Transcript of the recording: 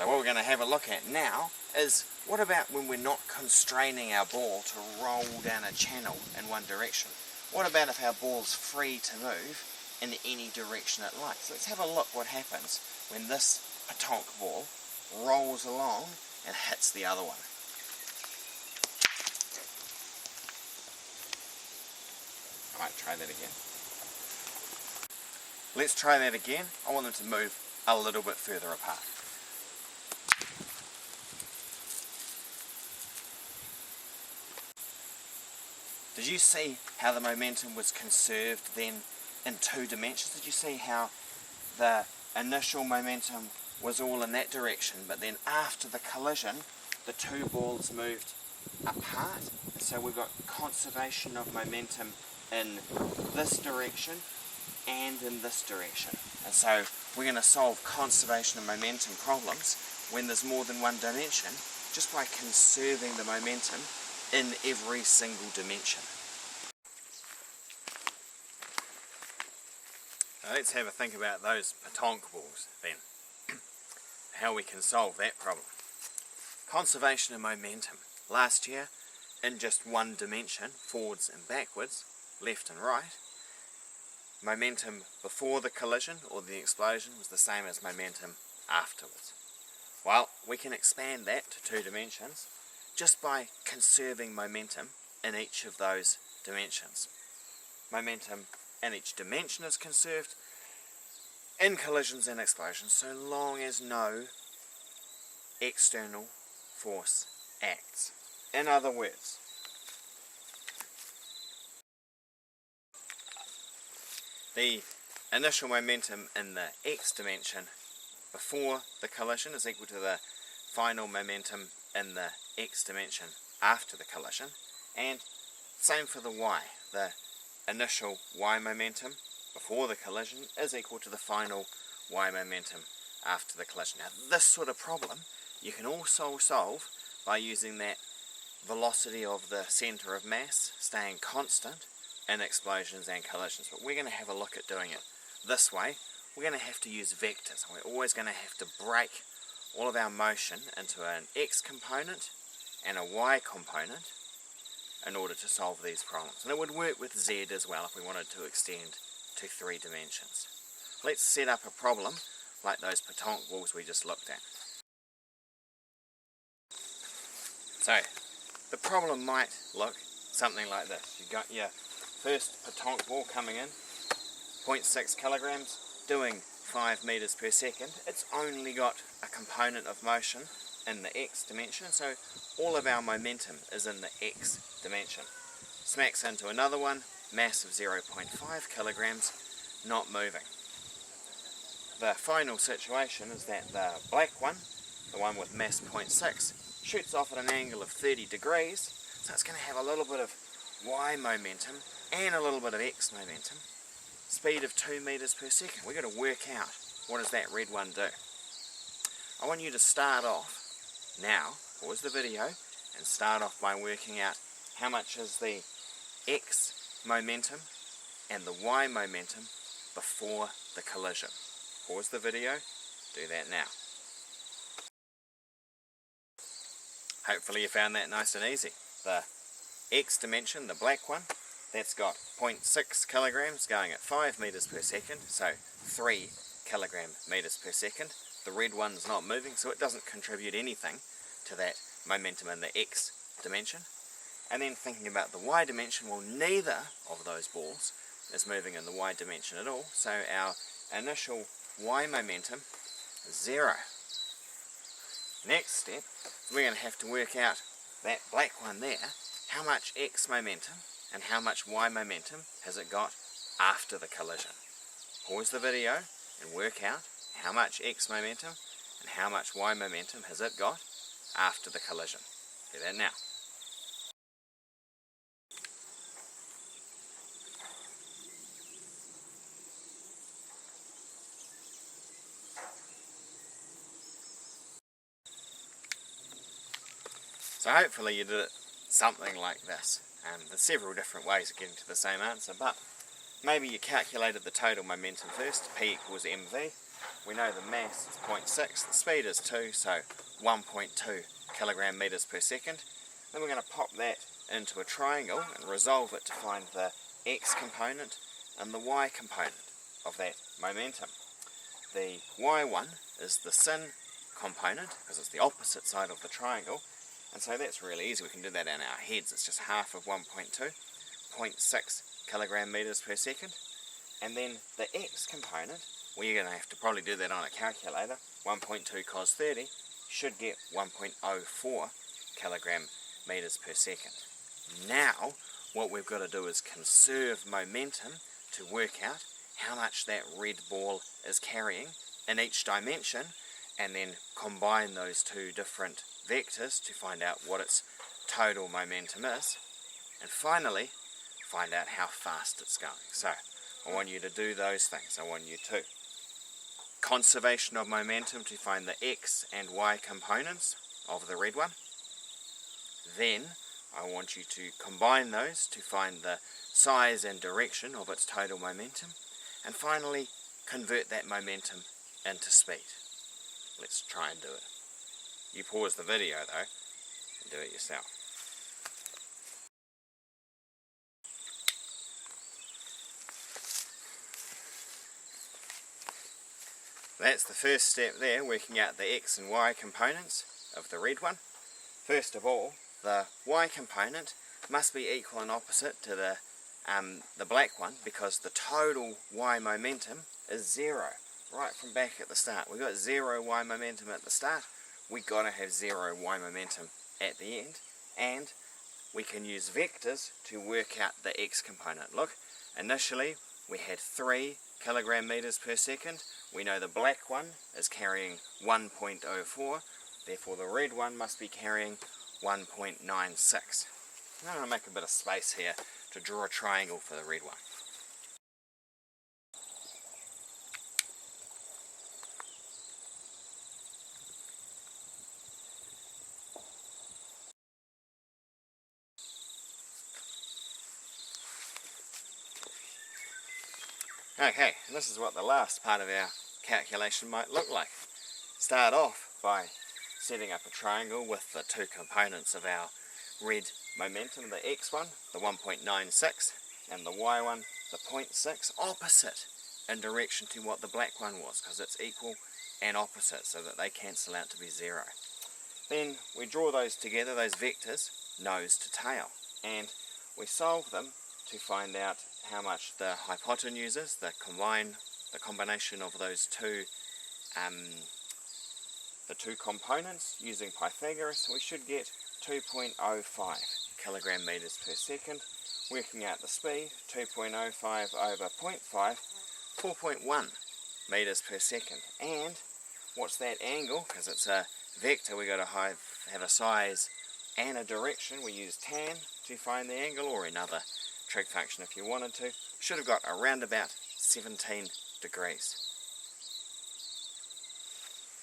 So what we're going to have a look at now is, what about when we're not constraining our ball to roll down a channel in one direction? What about if our ball's free to move in any direction it likes? So let's have a look what happens when this petanque ball rolls along and hits the other one. I might try that again. Let's try that again. I want them to move a little bit further apart. Did you see how the momentum was conserved then in 2 dimensions? Did you see how the initial momentum was all in that direction, but then after the collision the 2 balls moved apart? So we've got conservation of momentum in this direction and in this direction. And so we're going to solve conservation of momentum problems when there's more than one dimension just by conserving the momentum in every single dimension. Now let's have a think about those petanque balls then, how we can solve that problem. Conservation of momentum. Last year, in just one dimension, forwards and backwards, left and right, momentum before the collision or the explosion was the same as momentum afterwards. Well, we can expand that to 2 dimensions just by conserving momentum in each of those dimensions. Momentum in each dimension is conserved in collisions and explosions so long as no external force acts. In other words, the initial momentum in the x dimension before the collision is equal to the final momentum in the x dimension after the collision, and same for the y. The initial y momentum before the collision is equal to the final y momentum after the collision. Now this sort of problem you can also solve by using that velocity of the centre of mass staying constant in explosions and collisions, but we're going to have a look at doing it this way. We're going to have to use vectors, and we're always going to have to break all of our motion into an x component and a y component in order to solve these problems. And it would work with z as well if we wanted to extend to 3 dimensions. Let's set up a problem like those petanque balls we just looked at. So the problem might look something like this. You've got your first petanque ball coming in, 0.6 kilograms, doing 5 meters per second. It's only got a component of motion in the x dimension, so all of our momentum is in the x dimension. Smacks into another one, mass of 0.5 kilograms, not moving. The final situation is that the black one, the one with mass 0.6, shoots off at an angle of 30 degrees, so it's going to have a little bit of y momentum and a little bit of x momentum. Speed of 2 meters per second. We've got to work out what does that red one do. I want you to start off now, pause the video, and start off by working out how much is the x momentum and the y momentum before the collision. Pause the video, do that now. Hopefully you found that nice and easy. The x dimension, the black one, that's got 0.6 kilograms going at 5 meters per second, so 3 kilogram meters per second. The red one's not moving, so it doesn't contribute anything to that momentum in the x dimension. And then thinking about the y dimension, well, neither of those balls is moving in the y dimension at all, so our initial y momentum is 0. Next step, we're going to have to work out that black one there, how much x momentum and how much y momentum has it got after the collision. Pause the video and work out how much x momentum and how much y momentum has it got after the collision. Do that now. So hopefully you did it something like this. There's several different ways of getting to the same answer, but maybe you calculated the total momentum first, P equals mv, we know the mass is 0.6, the speed is 2, so 1.2 kilogram meters per second. Then we're going to pop that into a triangle and resolve it to find the x component and the y component of that momentum. The y one is the sin component, because it's the opposite side of the triangle, and so that's really easy. We can do that in our heads. It's just half of 1.2, 0.6 kilogram meters per second. And then the x component, well, you're going to have to probably do that on a calculator. 1.2 cos 30 should get 1.04 kilogram meters per second. Now what we've got to do is conserve momentum to work out how much that red ball is carrying in each dimension, and then combine those two different vectors to find out what its total momentum is, and finally find out how fast it's going. So I want you to do those things. I want you to conservation of momentum to find the x and y components of the red one. Then I want you to combine those to find the size and direction of its total momentum, and finally convert that momentum into speed. Let's try and do it. You pause the video though and do it yourself. That's the first step there, working out the x and y components of the red one. First of all, the y component must be equal and opposite to the black one, because the total y momentum is 0 right from back at the start. We've got 0 y momentum at the start, we've got to have 0 y momentum at the end, and we can use vectors to work out the x component. Look, initially we had 3 kilogram meters per second. We know the black one is carrying 1.04, therefore the red one must be carrying 1.96. I'm going to make a bit of space here to draw a triangle for the red one. Okay, and this is what the last part of our calculation might look like. Start off by setting up a triangle with the two components of our red momentum, the x one, the 1.96, and the y one, the 0.6, opposite in direction to what the black one was, because it's equal and opposite, so that they cancel out to be 0. Then we draw those together, those vectors, nose to tail, and we solve them to find out how much the hypotenuse is, the combination of those two the two components using Pythagoras. We should get 2.05 kilogram meters per second. Working out the speed, 2.05 over 0.5, 4.1 meters per second. And what's that angle? Because it's a vector, we've got to have a size and a direction. We use tan to find the angle, or another trig function if you wanted to. Should have got around about 17 degrees.